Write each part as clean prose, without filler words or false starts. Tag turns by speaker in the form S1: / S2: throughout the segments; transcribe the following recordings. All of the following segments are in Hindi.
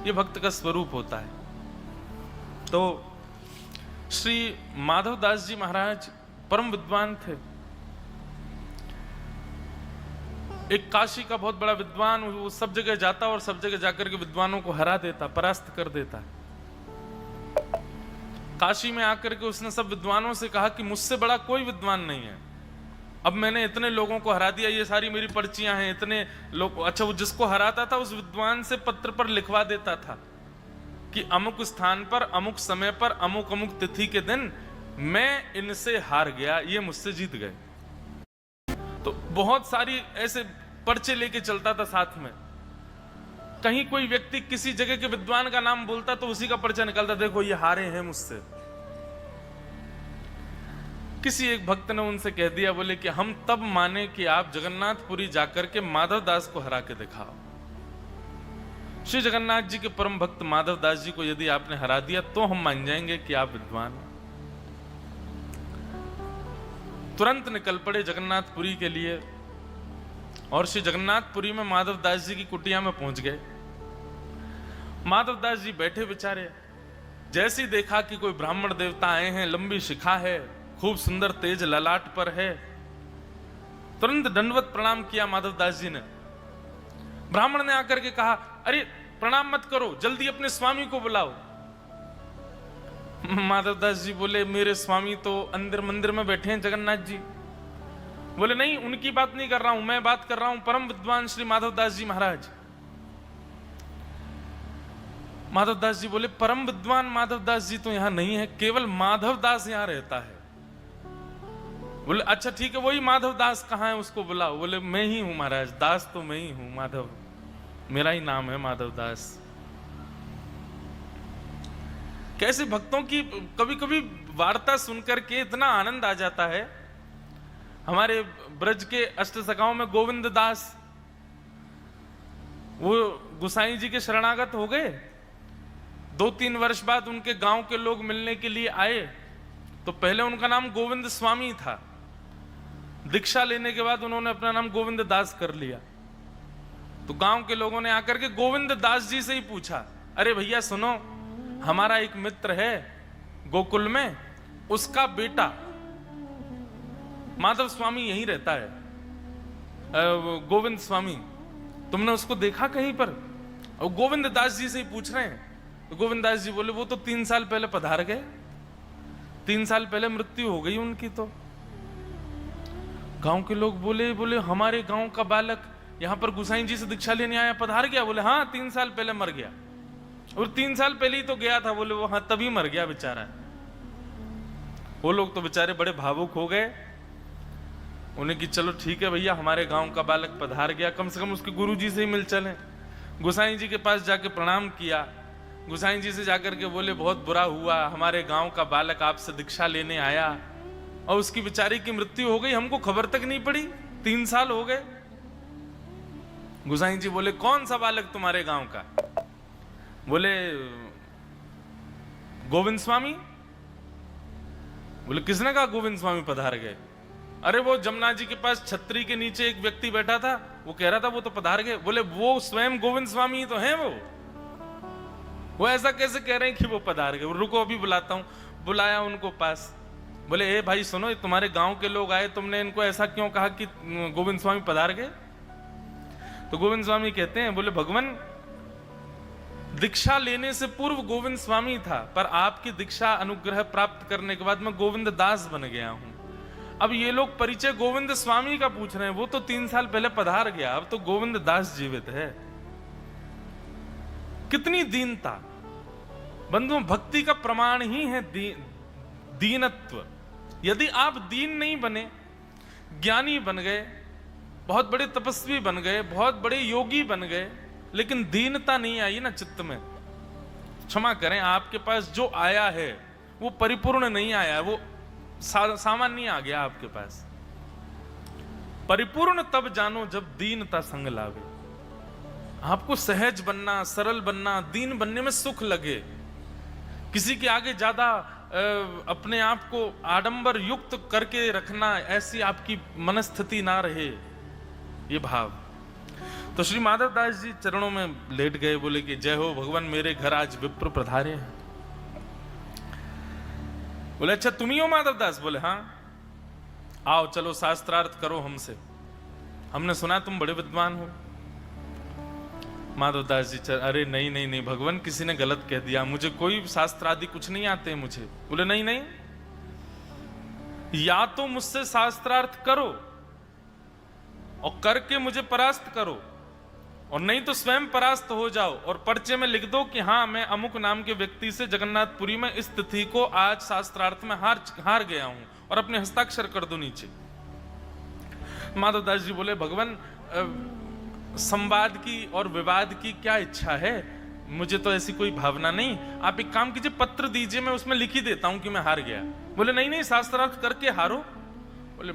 S1: ये भक्त का स्वरूप होता है। तो श्री माधवदास जी महाराज परम विद्वान थे। एक काशी का बहुत बड़ा विद्वान, वो सब जगह जाता और सब जगह जाकर के विद्वानों को हरा देता, परास्त कर देता। काशी में आकर के उसने सब विद्वानों से कहा कि मुझसे बड़ा कोई विद्वान नहीं है। अब मैंने इतने लोगों को हरा दिया, ये सारी मेरी पर्चियां हैं, इतने लोग। अच्छा, वो जिसको हराता था उस विद्वान से पत्र पर लिखवा देता था कि अमुक स्थान पर, अमुक समय पर, अमुक अमुक तिथि के दिन मैं इनसे हार गया, ये मुझसे जीत गए। तो बहुत सारी ऐसे पर्चे लेके चलता था साथ में। कहीं कोई व्यक्ति किसी जगह के विद्वान का नाम बोलता तो उसी का पर्चा निकलता, देखो ये हारे हैं मुझसे। किसी एक भक्त ने उनसे कह दिया, बोले कि हम तब माने कि आप जगन्नाथपुरी जाकर के माधवदास को हरा के दिखाओ। श्री जगन्नाथ जी के परम भक्त माधवदास जी को यदि आपने हरा दिया तो हम मान जाएंगे कि आप विद्वान हैं। तुरंत निकल पड़े जगन्नाथपुरी के लिए और श्री जगन्नाथपुरी में माधवदास जी की कुटिया में पहुंच गए। माधवदास जी बैठे बेचारे, जैसे ही देखा कि कोई ब्राह्मण देवता आए हैं, लंबी शिखा है, खूब सुंदर तेज ललाट पर है, तुरंत दंडवत प्रणाम किया माधवदास जी ने। ब्राह्मण ने आकर के कहा, अरे प्रणाम मत करो, जल्दी अपने स्वामी को बुलाओ। माधवदास जी बोले, मेरे स्वामी तो अंदर मंदिर में बैठे हैं जगन्नाथ जी। बोले, नहीं, उनकी बात नहीं कर रहा हूं, मैं बात कर रहा हूं परम विद्वान श्री माधवदास जी महाराज। माधवदास जी बोले, परम विद्वान माधवदास जी तो यहां नहीं है, केवल माधवदास यहां रहता है। बोले, अच्छा ठीक है, वही माधवदास कहां है, उसको बुलाओ। बोले, मैं ही हूं महाराज, दास तो मैं ही हूं, माधव मेरा ही नाम है माधवदास। कैसे भक्तों की कभी कभी वार्ता सुनकर के इतना आनंद आ जाता है। हमारे ब्रज के अष्ट सखाओं में गोविंद दास, वो गुसाई जी के शरणागत हो गए। 2-3 वर्ष बाद उनके गांव के लोग मिलने के लिए आए तो पहले उनका नाम गोविंद स्वामी था, दीक्षा लेने के बाद उन्होंने अपना नाम गोविंद दास कर लिया। तो गांव के लोगों ने आकर के गोविंद दास जी से ही पूछा, अरे भैया सुनो, हमारा एक मित्र है गोकुल में, उसका बेटा माधव स्वामी यहीं रहता है, गोविंद स्वामी, तुमने उसको देखा कहीं पर? और गोविंद दास जी से ही पूछ रहे हैं। तो गोविंद दास जी बोले, वो तो 3 साल पहले पधार गए, 3 साल पहले मृत्यु हो गई उनकी। तो गांव के लोग बोले, हमारे गांव का बालक यहां पर गुसाई जी से दीक्षा लेने आया, पधार गया? बोले, हाँ 3 साल पहले मर गया। और 3 साल पहले ही तो गया था। बोले, वो हाँ तभी मर गया बेचारा। वो लोग तो बेचारे बड़े भावुक हो गए। उन्हें कि चलो ठीक है भैया, हमारे गांव का बालक पधार गया, कम से कम उसके गुरुजी से ही मिल चले। गुसाई जी के पास जाके प्रणाम किया। गुसाई जी से जाकर के बोले, बहुत बुरा हुआ, हमारे गांव का बालक आपसे दीक्षा लेने आया और उसकी बेचारी की मृत्यु हो गई, हमको खबर तक नहीं पड़ी, 3 साल हो गए। गुसाई जी बोले, कौन सा बालक तुम्हारे गांव का? बोले, गोविंद स्वामी। बोले, किसने कहा गोविंद स्वामी पधार गए? अरे वो जमुना जी के पास छतरी के नीचे एक व्यक्ति बैठा था, वो कह रहा था वो तो पधार गए। बोले, वो स्वयं गोविंद स्वामी ही तो हैं वो ऐसा कैसे कह रहे हैं कि वो पधार गए? रुको अभी बुलाता हूं। बुलाया उनको पास। बोले, ए भाई सुनो, तुम्हारे गांव के लोग आए, तुमने इनको ऐसा क्यों कहा कि गोविंद स्वामी पधार गए? तो गोविंद स्वामी कहते हैं, बोले, भगवान दीक्षा लेने से पूर्व गोविंद स्वामी था, पर आपकी दीक्षा अनुग्रह प्राप्त करने के बाद मैं गोविंद दास बन गया हूं। अब ये लोग परिचय गोविंद स्वामी का पूछ रहे हैं, वो तो 3 साल पहले पधार गया, अब तो गोविंद दास जीवित है। कितनी दीनता बंधुओं, भक्ति का प्रमाण ही है दीनत्व। यदि आप दीन नहीं बने, ज्ञानी बन गए, बहुत बड़े तपस्वी बन गए, बहुत बड़े योगी बन गए, लेकिन दीनता नहीं आई ना चित्त में, क्षमा करें, आपके पास जो आया है वो परिपूर्ण नहीं आया, वो सामान्य आ गया आपके पास। परिपूर्ण तब जानो जब दीनता संग लावे। आपको सहज बनना, सरल बनना, दीन बनने में सुख लगे, किसी के आगे ज्यादा अपने आप को आडंबर युक्त करके रखना, ऐसी आपकी मनस्थिति ना रहे, ये भाव। तो श्री माधवदास जी चरणों में लेट गए, बोले कि जय हो भगवान, मेरे घर आज विप्र पधारे हैं। बोले अच्छा तुम ही हो माधवदास? बोले हाँ। आओ चलो शास्त्रार्थ करो हमसे, हमने सुना तुम बड़े विद्वान हो। माधवदास जी अरे नहीं नहीं नहीं भगवान, किसी ने गलत कह दिया, मुझे कोई शास्त्र आदि कुछ नहीं आते मुझे। बोले नहीं नहीं, या तो मुझसे शास्त्रार्थ करो और करके मुझे परास्त करो, और नहीं तो स्वयं परास्त हो जाओ और पर्चे में लिख दो कि हाँ मैं अमुक नाम के व्यक्ति से जगन्नाथपुरी में इस तिथि को आज शास्त्रार्थ में हार गया हूं, और अपने हस्ताक्षर कर दो नीचे। माधवदास जी बोले भगवान, संवाद की और विवाद की क्या इच्छा है, मुझे तो ऐसी कोई भावना नहीं। आप एक काम कीजिए, पत्र दीजिए, मैं उसमें लिख ही देता हूं कि मैं हार गया। बोले नहीं नहीं, शास्त्रार्थ करके हारो। बोले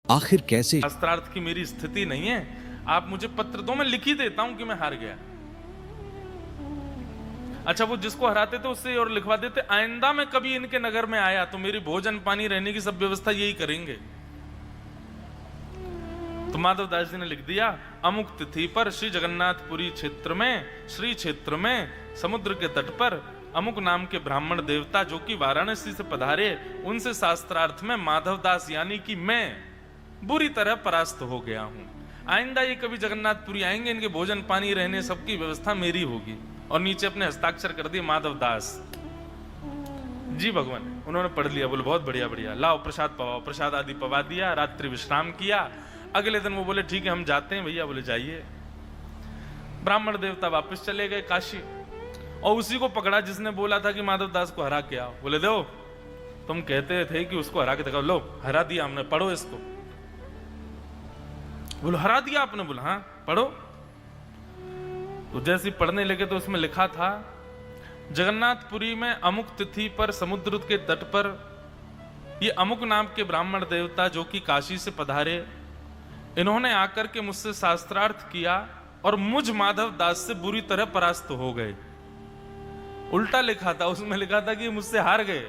S2: आखिर कैसे?
S1: शास्त्रार्थ की मेरी स्थिति नहीं है, आप मुझे पत्र दो, मैं लिख ही देता हूं कि मैं हार गया। अच्छा वो जिसको हराते थे उससे और लिखवा देते, आइंदा मैं कभी इनके नगर में आया तो मेरी भोजन पानी रहने की सब व्यवस्था यही करेंगे। तो माधवदास जी ने लिख दिया, अमुक तिथि पर श्री जगन्नाथपुरी क्षेत्र में, श्री क्षेत्र में समुद्र के तट पर अमुक नाम के ब्राह्मण देवता जो कि वाराणसी से पधारे, उनसे शास्त्रार्थ में माधवदास यानी कि मैं बुरी तरह परास्त हो गया हूं। आइंदा ये कभी जगन्नाथपुरी आएंगे, इनके भोजन पानी रहने सबकी व्यवस्था मेरी होगी। और नीचे अपने हस्ताक्षर कर दिए माधवदास जी भगवान। उन्होंने पढ़ लिया, बोले बहुत बढ़िया बढ़िया, लाओ प्रसाद पवाओ। प्रसाद आदि पवा दिया, रात्रि विश्राम किया। अगले दिन वो बोले ठीक है हम जाते हैं भैया। बोले जाइए। ब्राह्मण देवता वापस चले गए काशी, और उसी को पकड़ा जिसने बोला था कि माधवदास को हरा के आओ। बोले दो, तुम कहते थे कि उसको हरा के दिखाओ, लो हरा दिया हमने, पढ़ो इसको। बोलो हरा दिया आपने? बोला हाँ पढ़ो। तो जैसे पढ़ने लगे तो उसमें लिखा था, जगन्नाथपुरी में अमुक तिथि पर समुद्र के तट पर ये अमुक नाम के ब्राह्मण देवता जो कि काशी से पधारे, इन्होंने आकर के मुझसे शास्त्रार्थ किया और मुझ माधवदास से बुरी तरह परास्त हो गए। उल्टा लिखा था, उसमें लिखा था कि मुझसे हार गए।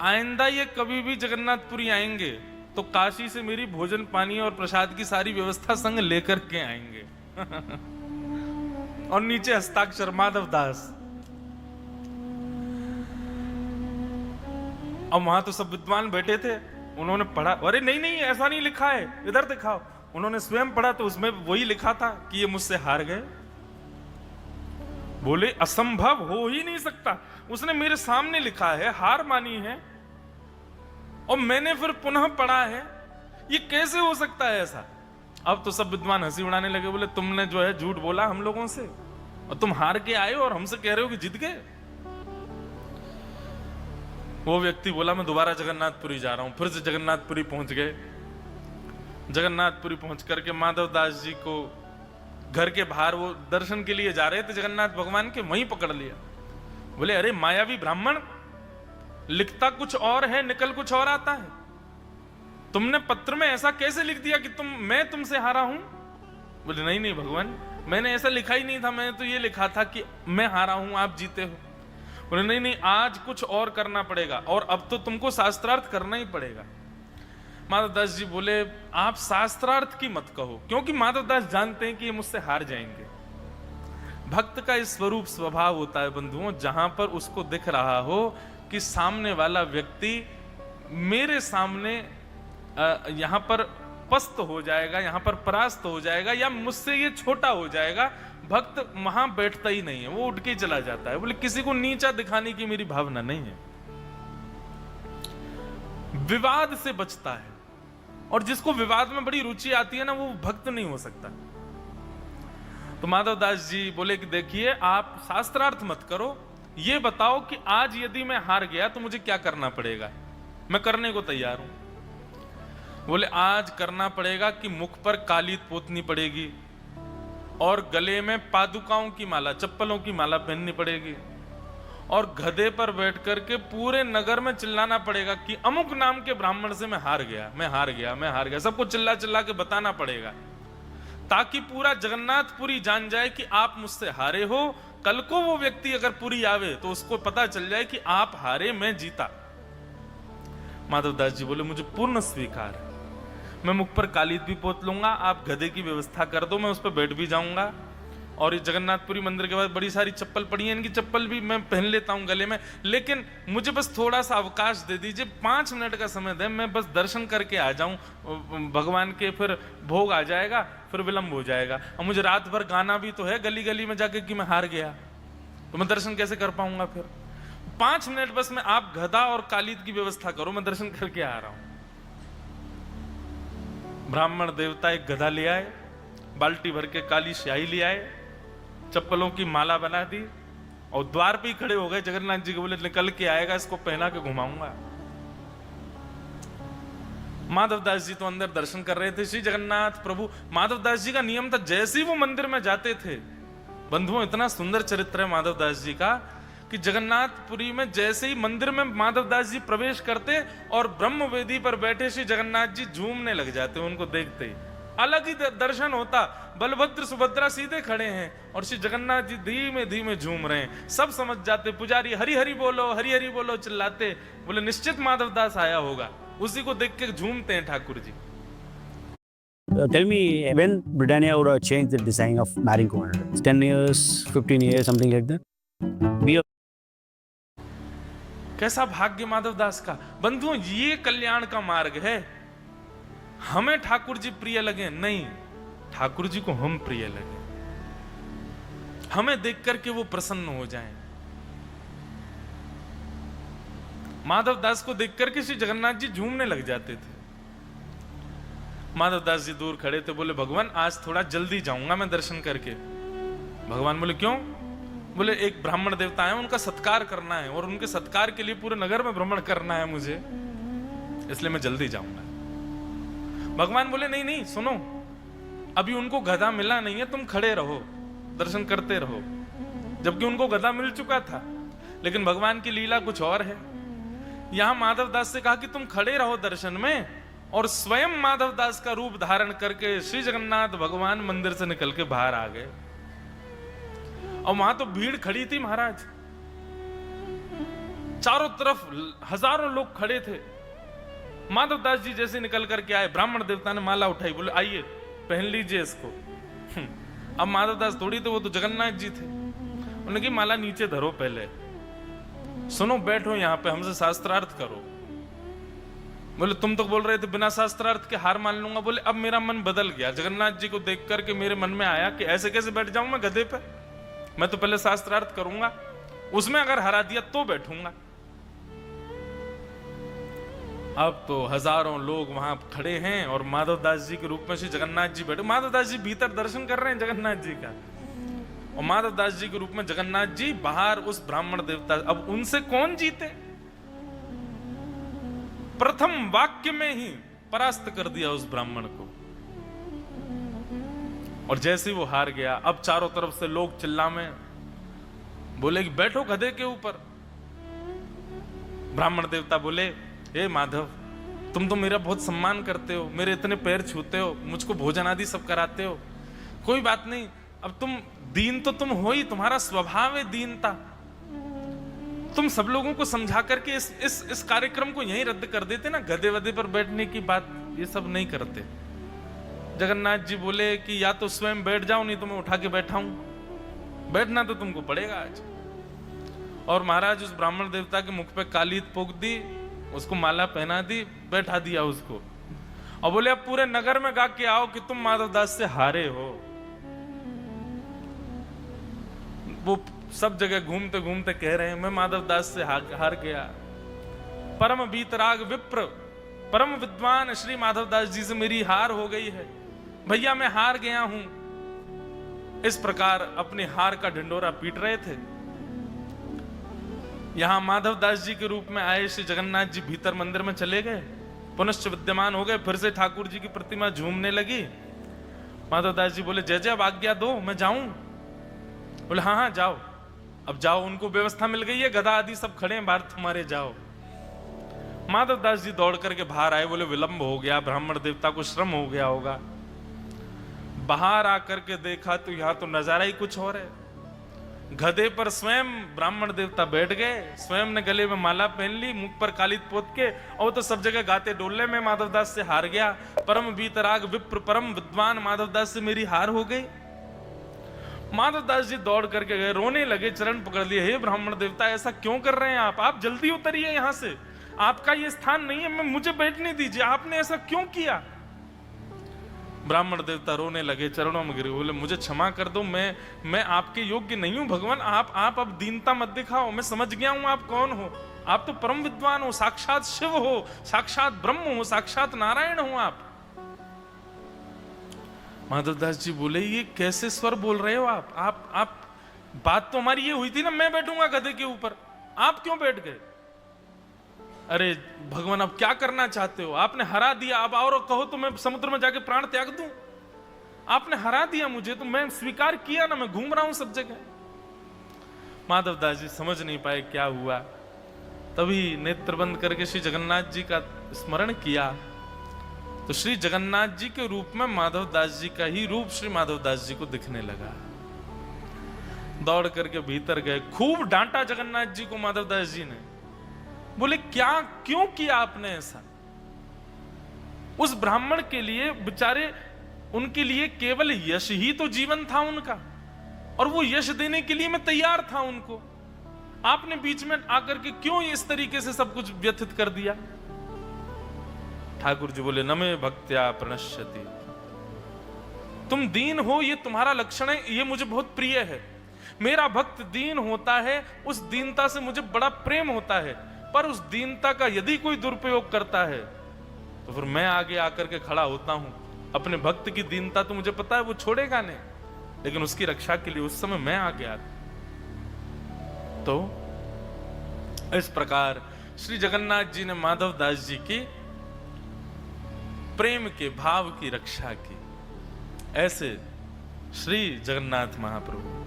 S1: आइंदा ये कभी भी जगन्नाथपुरी आएंगे तो काशी से मेरी भोजन पानी और प्रसाद की सारी व्यवस्था संग लेकर के आएंगे। और नीचे हस्ताक्षर माधवदास। अब वहां तो सब विद्वान बैठे थे, उन्होंने पढ़ा, अरे नहीं नहीं ऐसा नहीं लिखा है, इधर दिखाओ। उन्होंने स्वयं पढ़ा तो उसमें वही लिखा था कि ये मुझसे हार गए। बोले असंभव हो ही नहीं सकता, उसने मेरे सामने लिखा है, हार मानी है, और मैंने फिर पुनः पढ़ा है, ये कैसे हो सकता है ऐसा? अब तो सब विद्वान हंसी उड़ाने लगे। बोले तुमने जो है झूठ बोला हम लोगों से, और तुम हार के आए हो और हमसे कह रहे हो कि जीत गए। वो व्यक्ति बोला मैं दोबारा जगन्नाथपुरी जा रहा हूं। फिर से जगन्नाथपुरी पहुंच गए। जगन्नाथपुरी पहुंच करके माधवदास जी को घर के बाहर, वो दर्शन के लिए जा रहे थे जगन्नाथ भगवान के, वहीं पकड़ लिया। बोले अरे मायावी ब्राह्मण, लिखता कुछ और है, निकल कुछ और आता है। तुमने पत्र में ऐसा कैसे लिख दिया कि मैं तुमसे हारा हूं? बोले नहीं नहीं भगवान, मैंने ऐसा लिखा ही नहीं था, मैंने तो ये लिखा था कि मैं हारा हूं, आप जीते हो। बोले नहीं नहीं, आज कुछ और करना पड़ेगा, और अब तो तुमको शास्त्रार्थ करना ही पड़ेगा। माधवदास जी बोले आप शास्त्रार्थ की मत कहो, क्योंकि माधवदास जानते हैं कि ये मुझसे हार जाएंगे। भक्त का इस स्वरूप स्वभाव होता है बंधुओं, जहां पर उसको दिख रहा हो कि सामने वाला व्यक्ति मेरे सामने यहां पर पस्त हो जाएगा, यहां पर परास्त हो जाएगा, या मुझसे ये छोटा हो जाएगा, भक्त वहां बैठता ही नहीं है, वो उठ के चला जाता है। बोले किसी को नीचा दिखाने की मेरी भावना नहीं है। विवाद से बचता है, और जिसको विवाद में बड़ी रुचि आती है ना, वो भक्त नहीं हो सकता। तो माधवदास जी बोले कि देखिए आप शास्त्रार्थ मत करो, ये बताओ कि आज यदि मैं हार गया तो मुझे क्या करना पड़ेगा, मैं करने को तैयार हूं। बोले आज करना पड़ेगा कि मुख पर कालीत पोतनी पड़ेगी, और गले में पादुकाओं की माला, चप्पलों की माला पहननी पड़ेगी, और गधे पर बैठ करके पूरे नगर में चिल्लाना पड़ेगा कि अमुक नाम के ब्राह्मण से मैं हार गया, मैं हार गया, मैं हार गया। सबको चिल्ला चिल्ला के बताना पड़ेगा, ताकि पूरा जगन्नाथपुरी जान जाए कि आप मुझसे हारे हो। कल को वो व्यक्ति अगर पुरी आवे तो उसको पता चल जाए कि आप हारे, मैं जीता। माधवदास जी बोले मुझे पूर्ण स्वीकार है। मैं मुख पर कालीद भी पोत लूंगा, आप गधे की व्यवस्था कर दो, मैं उस पर बैठ भी जाऊंगा। और ये जगन्नाथपुरी मंदिर के बाद बड़ी सारी चप्पल पड़ी है, इनकी चप्पल भी मैं पहन लेता हूं गले में, लेकिन मुझे बस थोड़ा सा अवकाश दे दीजिए, 5 मिनट का समय दे, मैं बस दर्शन करके आ जाऊं भगवान के, फिर भोग आ जाएगा, फिर विलंब हो जाएगा। और मुझे रात भर गाना भी तो है गली गली में जाके कि मैं हार गया, तो मैं दर्शन कैसे कर पाऊंगा? फिर 5 मिनट बस मैं, आप गधा और कालीद की व्यवस्था करो, मैं दर्शन करके आ रहा हूं। ब्राह्मण देवता एक गधा ले आए, बाल्टी भर के काली स्याही ले आए, चप्पलों की माला बना दी और द्वार पे ही खड़े हो गए जगन्नाथ जी के, बोले निकल के आएगा, इसको पहना के घुमाऊंगा। माधवदास जी तो अंदर दर्शन कर रहे थे, श्री जगन्नाथ प्रभु। माधवदास जी का नियम था, जैसे ही वो मंदिर में जाते थे, बंधुओं इतना सुंदर चरित्र है माधवदास जी का कि जगन्नाथपुरी में जैसे ही मंदिर में माधवदास जी प्रवेश करते और ब्रह्म वेदी पर बैठे श्री जगन्नाथ जी झूमने लग जाते उनको देखते ही। अलग ही दर्शन होता, बलभद्र सुभद्रा सीधे खड़े हैं और श्री जगन्नाथ जी धीमे धीमे झूम रहे हैं। सब समझ जाते, पुजारी हरि हरि बोलो चिल्लाते, बोले निश्चित माधवदास आया होगा, उसी को देख के झूमते हैं Thakur ji.
S3: Tell me, when Britannia would have changed the design of Marigold? 10 years, 15 years, something like that? We are
S1: कैसा भाग्य माधवदास का। बंधुओं, ये कल्याण का मार्ग है। हमें ठाकुर जी प्रिय लगे नहीं, ठाकुर जी को हम प्रिय लगे, हमें देख करके वो प्रसन्न हो जाएं। माधवदास को देख करके श्री जगन्नाथ जी झूमने लग जाते थे। माधवदास जी दूर खड़े थे, बोले भगवान आज थोड़ा जल्दी जाऊंगा मैं दर्शन करके। भगवान बोले क्यों? बोले एक ब्राह्मण देवता है, उनका सत्कार करना है और उनके सत्कार के लिए पूरे नगर में भ्रमण करना है मुझे, इसलिए मैं जल्दी जाऊंगा। भगवान बोले नहीं नहीं सुनो, अभी उनको गधा मिला नहीं है, तुम खड़े रहो, दर्शन करते रहो। जबकि उनको गधा मिल चुका था, लेकिन भगवान की लीला कुछ और है। यहां माधवदास से कहा कि तुम खड़े रहो दर्शन में, और स्वयं माधवदास का रूप धारण करके श्री जगन्नाथ भगवान मंदिर से निकल के बाहर आ गए। और वहां तो भीड़ खड़ी थी महाराज, चारों तरफ हजारों लोग खड़े थे। माधवदास जी जैसे निकल करके आए, ब्राह्मण देवता ने माला उठाई, बोले आइए पहन लीजिए इसको। अब माधवदास थोड़ी थे, वो तो जगन्नाथ जी थे। उन्होंने कहा माला नीचे धरो, पहले सुनो, बैठो यहां पे, हमसे शास्त्रार्थ करो। बोले तुम तो बोल रहे थे बिना शास्त्रार्थ के हार मान लूंगा। बोले अब मेरा मन बदल गया, जगन्नाथ जी को देख करके मेरे मन में आया कि ऐसे कैसे बैठ जाऊं मैं गधे पे, मैं तो पहले शास्त्रार्थ करूंगा, उसमें अगर हरा दिया तो बैठूंगा। अब तो हजारों लोग वहां खड़े हैं और माधवदास जी के रूप में श्री जगन्नाथ जी बैठे। माधवदास जी भीतर दर्शन कर रहे हैं जगन्नाथ जी का, और माधवदास जी के रूप में जगन्नाथ जी बाहर उस ब्राह्मण देवता। अब उनसे कौन जीते? प्रथम वाक्य में ही परास्त कर दिया उस ब्राह्मण को, और जैसे ही वो हार गया, अब चारों तरफ से लोग चिल्लामे, बोले कि बैठो गधे के ऊपर। ब्राह्मण देवता बोले हे माधव, तुम तो मेरा बहुत सम्मान करते हो, मेरे इतने पैर छूते हो, मुझको भोजन आदि सब कराते हो, कोई बात नहीं, अब तुम दीन तो तुम हो ही, तुम्हारा स्वभाव है दीनता, तुम सब लोगों को समझा करके इस कार्यक्रम को यहीं रद्द कर देते ना, गधे वधे पर बैठने की बात ये सब नहीं करते। जगन्नाथ जी बोले कि या तो स्वयं बैठ जाओ, नहीं तो मैं उठा के बैठाऊं, बैठना तो तुमको पड़ेगा आज। और महाराज उस ब्राह्मण देवता के मुख पे कालीद पोक दी, उसको माला पहना दी, बैठा दिया उसको, और बोले अब पूरे नगर में गा के आओ कि तुम माधवदास से हारे हो। वो सब जगह घूमते घूमते कह रहे हैं मैं माधवदास से हार गया। परम वीतराग विप्र, परम विद्वान श्री माधवदास जी से मेरी हार हो गई है, भैया मैं हार गया हूं। इस प्रकार अपने हार का ढिंडोरा पीट रहे थे। यहां माधवदास जी के रूप में आए श्री जगन्नाथ जी भीतर मंदिर में चले गए, पुनश्च विद्यमान हो गए, फिर से ठाकुर जी की प्रतिमा झूमने लगी। माधवदास जी बोले जय जय, अब आज्ञा दो, मैं जाऊं? बोले हाँ हाँ जाओ, अब जाओ, उनको व्यवस्था मिल गई है, गधा आदि सब खड़े हैं बाहर, तुम्हारे जाओ। माधवदास जी दौड़ करके बाहर आए, बोले विलंब हो गया, ब्राह्मण देवता को श्रम हो गया होगा। बाहर आकर के देखा तो यहां तो नजारा ही कुछ और है। गधे पर स्वयं ब्राह्मण देवता बैठ गए, स्वयं ने गले में माला पहन ली, मुख पर कालित पोत के, और तो सब जगह गाते डोलने में माधवदास से हार गया। परम वीतराग विप्र परम विद्वान माधवदास से मेरी हार हो गई। माधवदास जी दौड़ करके गए, रोने लगे, चरण पकड़ लिए, हे ब्राह्मण देवता ऐसा क्यों कर रहे हैं आप जल्दी उतरिए यहां से, आपका ये स्थान नहीं है, मैं मुझे बैठने दीजिए, आपने ऐसा क्यों किया। ब्राह्मण देवता रोने लगे, चरणों में गिरे, बोले मुझे क्षमा कर दो, मैं आपके योग्य नहीं हूं भगवान, आप अब दीनता मत दिखाओ, मैं समझ गया हूं आप कौन हो, आप तो परम विद्वान हो, साक्षात शिव हो, साक्षात ब्रह्म हो, साक्षात नारायण हो आप। माधवदास जी बोले ये कैसे स्वर बोल रहे हो आप बात तो हमारी ये हुई थी ना, मैं बैठूंगा गधे के ऊपर, आप क्यों बैठ गए। अरे भगवान अब क्या करना चाहते हो, आपने हरा दिया, अब और कहो तो मैं समुद्र में जाके प्राण त्याग दूं, आपने हरा दिया मुझे तो मैं स्वीकार किया ना, मैं घूम रहा हूं सब जगह। माधवदास जी समझ नहीं पाए क्या हुआ, तभी नेत्र बंद करके श्री जगन्नाथ जी का स्मरण किया, तो श्री जगन्नाथ जी के रूप में माधवदास जी का ही रूप श्री माधवदास जी को दिखने लगा। दौड़ करके भीतर गए, खूब डांटा जगन्नाथ जी को माधवदास जी ने, बोले क्या क्यों किया आपने ऐसा। उस ब्राह्मण के लिए बेचारे, उनके लिए केवल यश ही तो जीवन था उनका, और वो यश देने के लिए मैं तैयार था उनको, आपने बीच में आकर के क्यों इस तरीके से सब कुछ व्यथित कर दिया। ठाकुर जी बोले नमे भक्त्या प्रणश्यति, तुम दीन हो ये तुम्हारा लक्षण है, ये मुझे बहुत प्रिय है, मेरा भक्त दीन होता है, उस दीनता से मुझे बड़ा प्रेम होता है, पर उस दीनता का यदि कोई दुरुपयोग करता है तो फिर मैं आगे आकर के खड़ा होता हूं। अपने भक्त की दीनता तो मुझे पता है वो छोड़ेगा नहीं, लेकिन उसकी रक्षा के लिए उस समय मैं आगे आता। तो इस प्रकार श्री जगन्नाथ जी ने माधवदास जी की प्रेम के भाव की रक्षा की। ऐसे श्री जगन्नाथ महाप्रभु